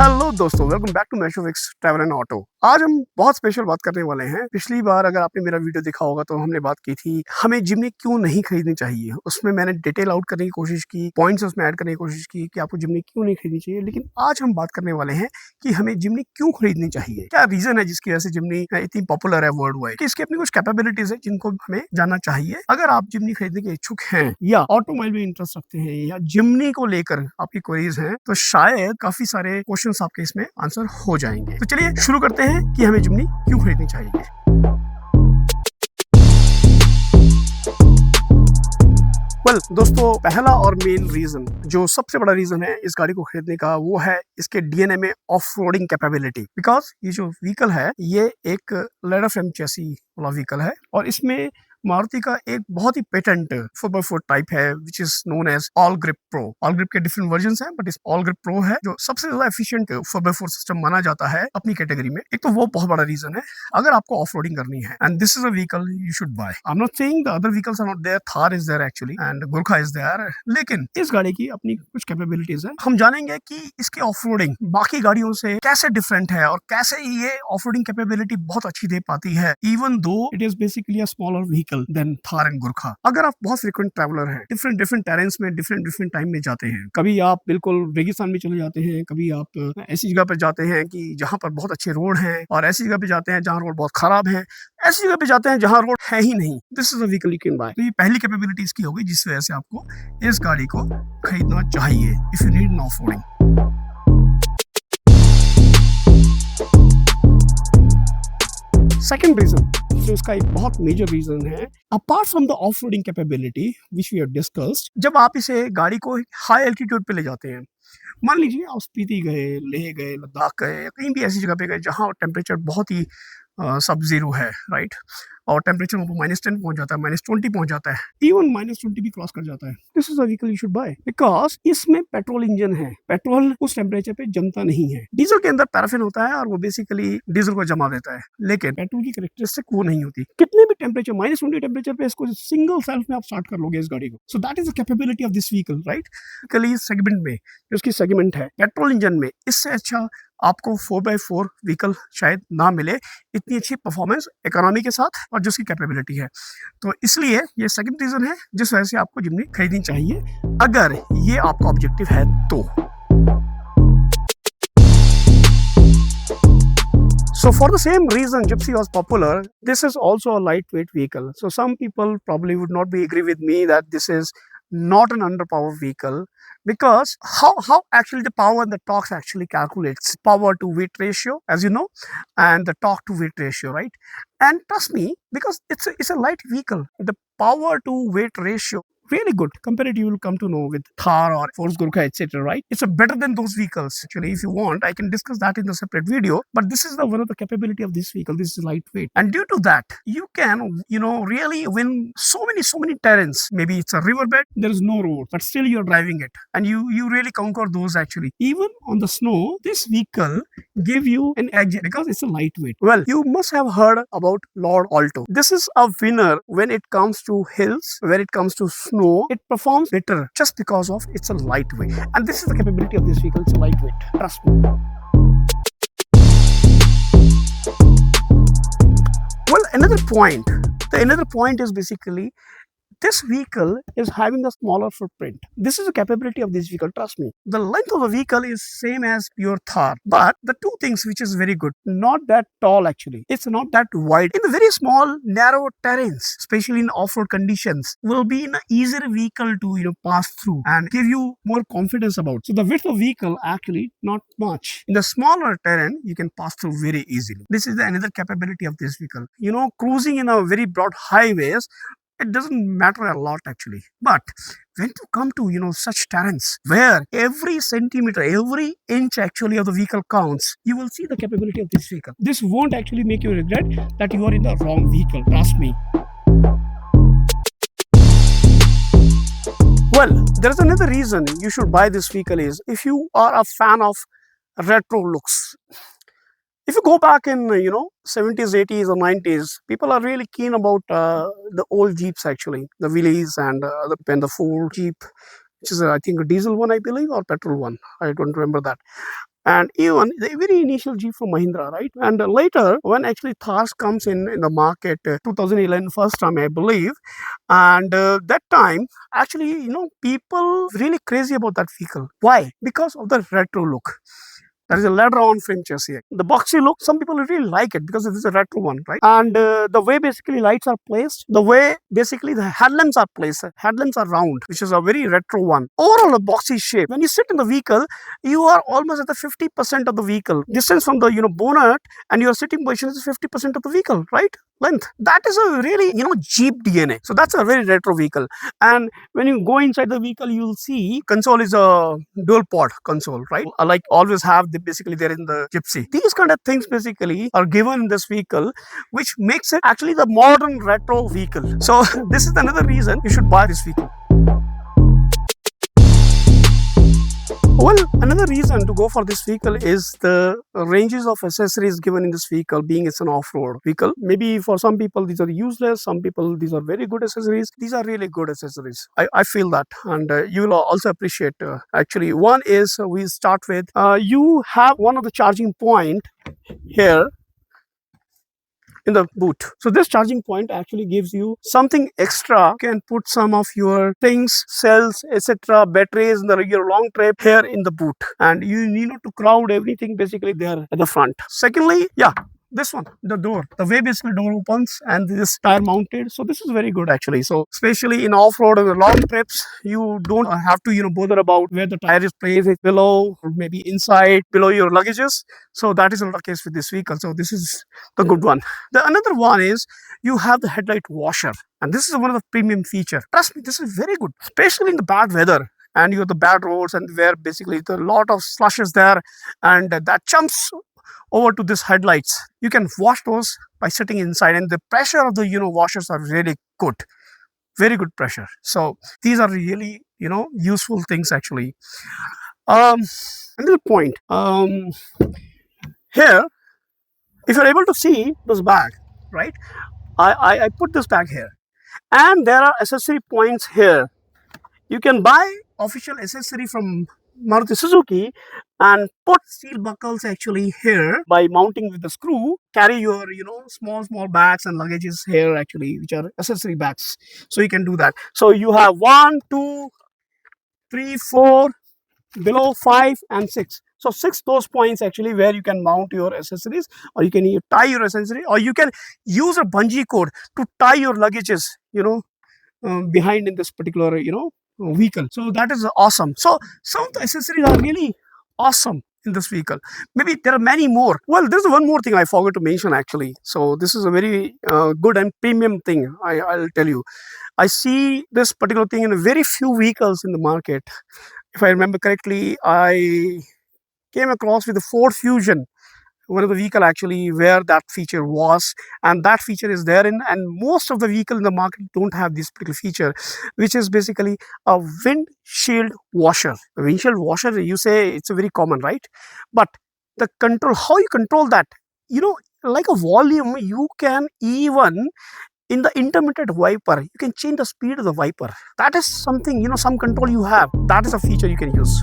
Hello दोस्तों, welcome back to Mashoviks travel and auto. आज हम बहुत स्पेशल बात करने वाले हैं। पिछली बार अगर आपने मेरा वीडियो देखा होगा तो हमने बात की थी हमें जिम्नी क्यों नहीं खरीदनी चाहिए। उसमें मैंने डिटेल आउट करने की कोशिश की, पॉइंट्स उसमें ऐड करने की कोशिश की कि आपको जिम्नी क्यों नहीं खरीदनी चाहिए। लेकिन आज हम बात करने वाले हैं कि हमें जिम्नी क्यों खरीदनी चाहिए, क्या रीजन है जिसकी वजह से जिम्नी इतनी पॉपुलर है वर्ल्ड वाइड, कि इसकी अपनी कुछ कैपेबिलिटीज है जिनको हमें जानना चाहिए। अगर आप जिम्नी खरीदने के इच्छुक हैं या ऑटोमोबाइल में इंटरेस्ट रखते हैं या जिम्नी को लेकर आपकी क्वेरीज हैं, तो शायद काफी सारे क्वेश्चंस आपके इसमें आंसर हो जाएंगे। तो चलिए शुरू करते हैं कि हमें जिम्नी क्यों खरीदनी चाहिए। दोस्तों, पहला और मेन रीजन, जो सबसे बड़ा रीजन है इस गाड़ी को खरीदने का, वो है इसके डीएनए में ऑफ रोडिंग कैपेबिलिटी। बिकॉज ये जो व्हीकल है ये एक लेदर फ्रेम चैसी वाला व्हीकल है और इसमें मारुति का एक बहुत ही पेटेंट 4x4 टाइप है which is known as all grip pro. All grip के डिफरेंट वर्जन्स हैं, बट इस ऑल ग्रिप प्रो है जो सबसे ज्यादा एफिशिएंट 4x4 सिस्टम माना जाता है अपनी कैटेगरी में। एक तो वो बहुत बड़ा रीजन है अगर आपको ऑफ रोडिंग करनी है, and this is a vehicle you should buy. I am not saying the other vehicles are not there, Thar is there actually and Gurkha is there, लेकिन इस गाड़ी की अपनी कुछ कैपेबिलिटीज है। हम जानेंगे कि इसकी ऑफ रोडिंग बाकी गाड़ियों से कैसे डिफरेंट है और कैसे ये ऑफ रोडिंग कैपेबिलिटी बहुत अच्छी दे पाती है, even though it is basically a smaller vehicle than Thar and Gurkha. अगर आप बहुत फ्रीक्वेंट ट्रैवलर हैं, डिफरेंट टेरेंस में डिफरेंट टाइम में जाते हैं, कभी आप बिल्कुल रेगिस्तान में चले जाते हैं, कभी आप ऐसी जगह पर जाते हैं कि जहां पर बहुत अच्छे रोड हैं, और ऐसी जगह पे जाते हैं जहां रोड बहुत खराब है, ऐसी जगह पे जाते हैं जहां रोड है ही नहीं, this is a vehicle you can buy. तो ये पहली कैपेबिलिटी इसकी होगी जिस वजह से आपको इस गाड़ी को खरीदना चाहिए if you need off roading. Second reason जो इसका एक बहुत मेजर रीजन है, apart from the off roading capability which we have discussed, जब आप इसे गाड़ी को हाई एल्टीट्यूड पे ले जाते हैं, मान लीजिए आप स्पीति गए, लेह गए, लद्दाख गए, या कहीं भी ऐसी जगह पे गए जहाँ टेम्परेचर बहुत ही सब जीरो है, राइट, और टेम्परेचर -10 पहुंच जाता है, -20 पहुंच जाता है, इवन -20 भी क्रॉस कर जाता है, this is a vehicle you should bye. Because इसमें पेट्रोल इंजन है, पेट्रोल उस टेम्परेचर पे जमता नहीं है। डीजल के अंदर पैराफिन होता है और वो बेसिकली डीजल को जमा देता है, लेकिन पेट्रोल की कैरेक्टरिस्टिक वो नहीं होती। कितने भी टेम्परेचर, -20 टेम्परेचर पे इसको सिंगल सेल्फ में आप स्टार्ट कर लोगे इस गाड़ी को। So that is the capability of this vehicle, right. कल सेगमेंट में जो उसकी सेगमेंट है पेट्रोल इंजन में, इससे अच्छा आपको 4x4 व्हीकल शायद ना मिले, इतनी अच्छी परफॉर्मेंस इकोनॉमी के साथ और जो उसकी कैपेबिलिटी है। तो इसलिए ये सेकंड रीजन है जिस वजह से आपको जिम्नी खरीदनी चाहिए अगर ये आपका ऑब्जेक्टिव है तो। So for the same reason Gypsy was popular, this is also a lightweight vehicle. So some people probably would not be agree with me that this is not an underpowered vehicle, because how actually the power and the torque actually calculates power to weight ratio, as you know, and the torque to weight ratio, right? And trust me, because it's a light vehicle, the power to weight ratio really good. Comparatively, you will come to know with Thar or Force Gurkha, etc. Right? It's a better than those vehicles. Actually, if you want, I can discuss that in a separate video. But this is one of the capability of this vehicle. This is lightweight, and due to that, you can really win so many terrains. Maybe it's a riverbed, there is no road, but still you're driving it, and you really conquer those. Actually, even on the snow, this vehicle give you an edge because it's a lightweight. Well, you must have heard about Lord Alto. This is a winner when it comes to hills, when it comes to snow. It performs better just because of it's a lightweight, and this is the capability of this vehicle. It's a lightweight, trust me. Well, another point is basically this vehicle is having a smaller footprint. This is a capability of this vehicle, trust me. The length of the vehicle is same as pure Thar, but the two things which is very good, not that tall actually, it's not that wide. In the very small narrow terrains, especially in off-road conditions, will be an easier vehicle to pass through and give you more confidence about. So the width of vehicle actually not much. In the smaller terrain you can pass through very easily. This is another capability of this vehicle. Cruising in a very broad highways, it doesn't matter a lot actually, but when you come to such terrains where every centimeter, every inch actually of the vehicle counts, you will see the capability of this vehicle. This won't actually make you regret that you are in the wrong vehicle, trust me. Well, there is another reason you should buy this vehicle is if you are a fan of retro looks. If you go back in 70s, 80s or 90s, people are really keen about the old Jeeps actually, the Willys and the Ford Jeep which is I think a diesel one, I believe, or petrol one. I don't remember that. And even the very initial Jeep from Mahindra, right? And later, when actually Thars comes in the market, 2011 first time, I believe, and that time, actually, people really crazy about that vehicle. Why? Because of the retro look. There is a ladder on frame chassis. The boxy look, some people really like it because it is a retro one, right? And the way basically lights are placed, the way basically the headlamps are placed, headlamps are round, which is a very retro one. Overall, a boxy shape. When you sit in the vehicle, you are almost at the 50% of the vehicle. Distance from the bonnet and your sitting position is 50% of the vehicle, right? Length. That is a really Jeep DNA. So that's a very retro vehicle. And when you go inside the vehicle, you'll see console is a dual pod console, right? Like always have the basically there in the Gypsy. These kind of things basically are given in this vehicle, which makes it actually the modern retro vehicle. So this is another reason you should buy this vehicle. Well, another reason to go for this vehicle is the ranges of accessories given in this vehicle, being it's an off-road vehicle. Maybe for some people these are useless, some people these are very good accessories. These are really good accessories. I feel that, and you will also appreciate. Actually, one is we start with you have one of the charging point here in the boot. So this charging point actually gives you something extra. You can put some of your things, cells, etc., batteries in your long trip here in the boot, and you need not to crowd everything basically there at the front. Secondly, yeah, this one, the door, the way basically door opens, and this tire mounted. So this is very good actually. So especially in off-road and long trips, you don't have to bother about where the tire is placed, it's below or maybe inside below your luggages. So that is not the case with this vehicle. So this is the good one. The another one is you have the headlight washer, and this is one of the premium feature. Trust me, this is very good, especially in the bad weather and you have the bad roads and where basically the lot of slushes there, and that jumps over to this headlights. You can wash those by sitting inside, and the pressure of the washers are really good, very good pressure. So these are really useful things actually. Another point here, if you're able to see this bag, right? I put this bag here, and there are accessory points here. You can buy official accessory from Maruti Suzuki and put steel buckles actually here by mounting with the screw. Carry your small bags and luggages here actually, which are accessory bags. So you can do that. So you have 1, 2, 3, 4, below 5 and 6. So 6 those points actually where you can mount your accessories, or you can tie your accessory, or you can use a bungee cord to tie your luggages behind in this particular vehicle. So that is awesome. So some of the accessories are really awesome in this vehicle. Maybe there are many more. Well, there's one more thing I forgot to mention actually. So this is a very good and premium thing. I'll tell you. I see this particular thing in very few vehicles in the market. If I remember correctly, I came across with the Ford Fusion, one of the vehicle actually where that feature was, and that feature is therein, and most of the vehicle in the market don't have this particular feature, which is basically a windshield washer. A windshield washer, you say it's a very common, right? But the control, how you control that, like a volume, you can even in the intermittent wiper, you can change the speed of the wiper. That is something, some control you have. That is a feature you can use.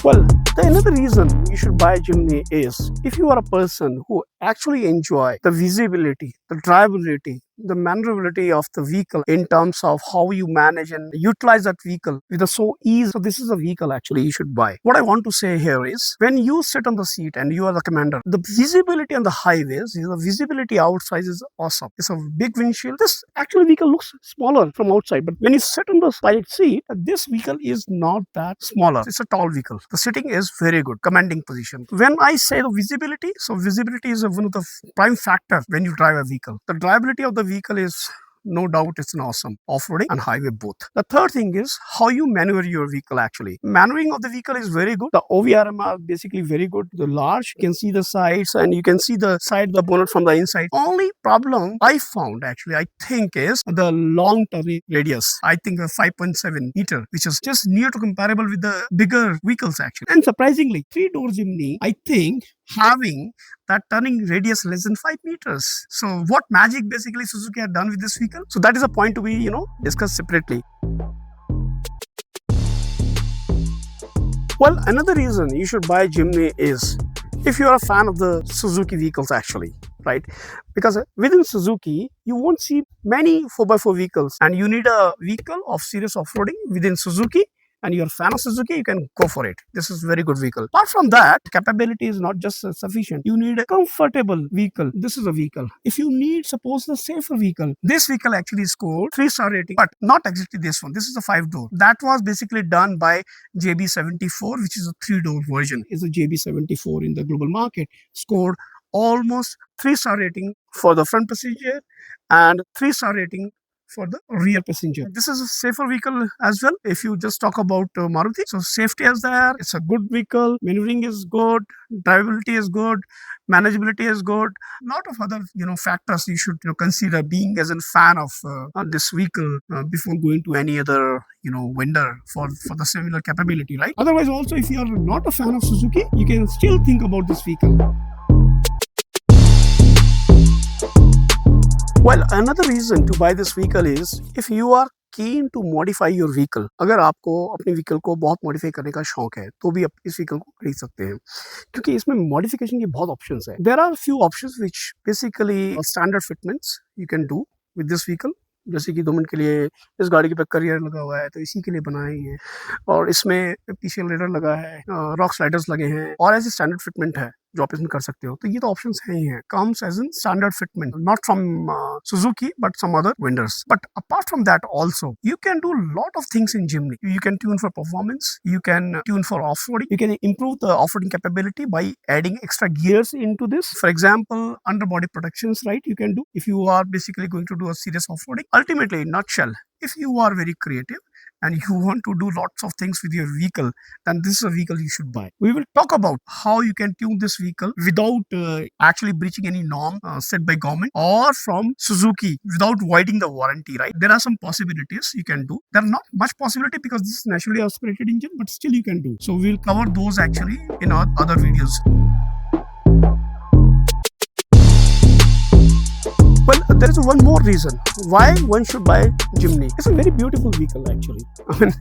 Well, the another reason you should buy a Jimny is if you are a person who actually enjoy the visibility, the drivability, the maneuverability of the vehicle in terms of how you manage and utilize that vehicle with a so ease. So this is a vehicle actually you should buy. What I want to say here is when you sit on the seat and you are the commander, the visibility on the highways, the visibility outside is awesome. It's a big windshield. This actually vehicle looks smaller from outside, but when you sit on the pilot seat, this vehicle is not that smaller. It's a tall vehicle. The sitting is very good, commanding position. When I say the visibility, so visibility is one of the prime factor when you drive a vehicle. The drivability of the vehicle is no doubt it's an awesome off-roading and highway both. The third thing is how you maneuver your vehicle actually. Maneuvering of the vehicle is very good. The OVRM are basically very good. The large, you can see the sides and you can see the side, the bonnet from the inside. Only problem I found actually, I think is the long turning radius. I think a 5.7 meter, which is just near to comparable with the bigger vehicles actually. And surprisingly, 3-door Jimny, I think having that turning radius less than 5 meters. So what magic basically Suzuki had done with this vehicle? So that is a point to be, discussed separately. Well, another reason you should buy Jimny is if you are a fan of the Suzuki vehicles actually, right? Because within Suzuki, you won't see many 4x4 vehicles, and you need a vehicle of serious off-roading within Suzuki, and you're a fan of Suzuki, you can go for it. This is very good vehicle. Apart from that, capability is not just sufficient. You need a comfortable vehicle. This is a vehicle. If you need, suppose, a safer vehicle, this vehicle actually scored 3-star rating, but not exactly this one. This is a 5-door. That was basically done by JB74, which is a 3-door version. Is a JB74 in the global market, scored almost 3-star rating for the front passenger and 3-star rating for the rear passenger. This is a safer vehicle as well. If you just talk about Maruti, so safety is there. It's a good vehicle. Maneuvering is good. Drivability is good. Manageability is good. A lot of other factors you should consider being as a fan of this vehicle before going to any other vendor for the similar capability, right? Otherwise, also if you are not a fan of Suzuki, you can still think about this vehicle. Well, another reason to buy this vehicle is if you are keen to modify your vehicle. अगर आपको अपने vehicle को बहुत modify करने का शौक है तो भी आप इस व्हीकल को खरीद सकते हैं क्योंकि इसमें मॉडिफिकेशन के बहुत ऑप्शंस है. There are few options which basically standard fitments you can do with this vehicle. जैसे कि 2 मिनट के लिए इस गाड़ी के पे करियर लगा हुआ है तो इसी के लिए बनाए हैं, और इसमें पीछे रेडर लगा है, रॉक स्लाइडर्स लगे हैं, और ऐसी स्टैंडर्ड फिटमेंट है जो आप इसमें कर सकते हो. तो ये तो ऑप्शंस हैं ही हैं. Comes as in standard fitment, not from Suzuki but some other vendors. But apart from that also, you can do lot of things in Jimny. You can tune for performance, you can tune for off-roading, you can improve the off-roading capability by adding extra gears into this. For example, underbody protections, right, you can do if you are basically going to do a serious off-roading. Ultimately, in nutshell, if you are very creative and you want to do lots of things with your vehicle, then this is a vehicle you should buy. We will talk about how you can tune this vehicle without actually breaching any norm set by government or from Suzuki without voiding the warranty, right? There are some possibilities you can do. There are not much possibility because this is naturally aspirated engine, but still you can do. So we'll cover those actually in our other videos. Well, there is one more reason why one should buy Jimny. It's a very beautiful vehicle actually. I mean,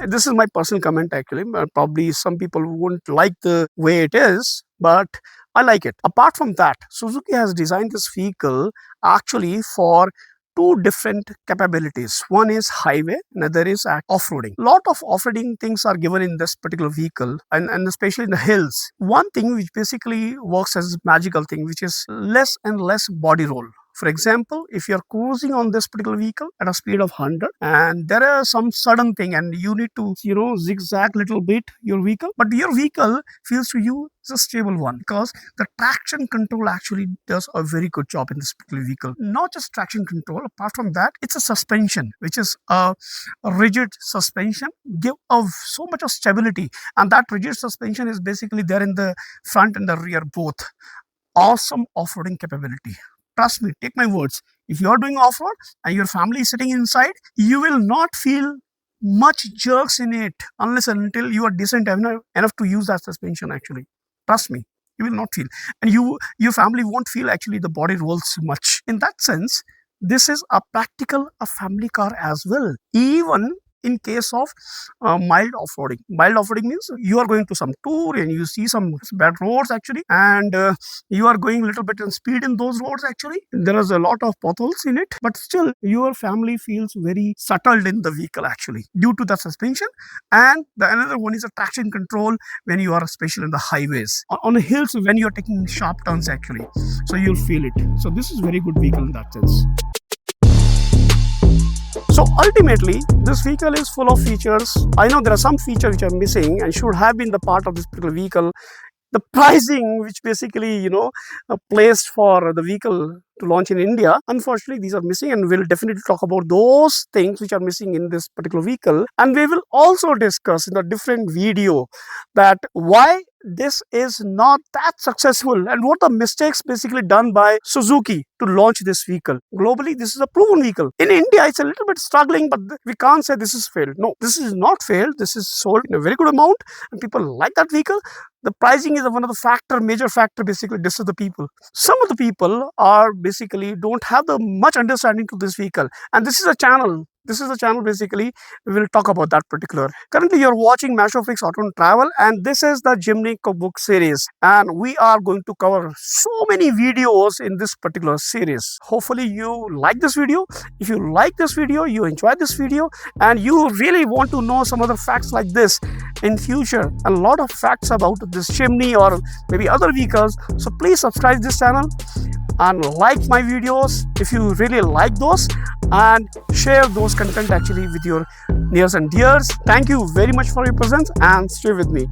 this is my personal comment actually. Probably some people won't like the way it is, but I like it. Apart from that, Suzuki has designed this vehicle actually for 2 different capabilities. One is highway, another is off-roading. Lot of off-roading things are given in this particular vehicle, and especially in the hills. One thing which basically works as a magical thing, which is less and less body roll. For example, if you're cruising on this particular vehicle at a speed of 100 and there is some sudden thing and you need to, zigzag little bit your vehicle, but your vehicle feels to you is a stable one because the traction control actually does a very good job in this particular vehicle. Not just traction control, apart from that, it's a suspension, which is a rigid suspension, give so much of stability, and that rigid suspension is basically there in the front and the rear both. Awesome off-roading capability. Trust me, take my words. If you are doing off-road and your family is sitting inside, you will not feel much jerks in it unless and until you are decent enough to use that suspension actually. Trust me, you will not feel. And your family won't feel actually the body rolls much. In that sense, this is a practical, a family car as well. Even in case of mild off-roading. Mild off-roading means you are going to some tour and you see some bad roads actually, and you are going a little bit in speed in those roads actually. There is a lot of potholes in it, but still your family feels very settled in the vehicle actually due to the suspension. And the another one is a traction control when you are especially in the highways. On the hills when you are taking sharp turns actually. So you'll feel it. So this is very good vehicle in that sense. So ultimately, this vehicle is full of features. I know there are some features which are missing and should have been the part of this particular vehicle. The pricing, which basically, placed for the vehicle to launch in India. Unfortunately, these are missing, and we'll definitely talk about those things which are missing in this particular vehicle. And we will also discuss in a different video that why this is not that successful and what the mistakes basically done by Suzuki to launch this vehicle. Globally, this is a proven vehicle. In India, it's a little bit struggling, but we can't say this is failed. No, this is not failed. This is sold in a very good amount and people like that vehicle. The pricing is one of the major factor basically disses the people. Some of the people are basically don't have the much understanding to this vehicle, and this is a channel. This is a channel basically we will talk about that particular. Currently, you're watching Mashofix Auto and Travel, and this is the Jimny cookbook series, and we are going to cover so many videos in this particular series. Hopefully, you like this video. If you like this video, you enjoy this video, and you really want to know some other facts like this in future, a lot of facts about this Jimny or maybe other vehicles. So please subscribe this channel and like my videos if you really like those, and share those content actually with your nears and dears. Thank you very much for your presence and stay with me.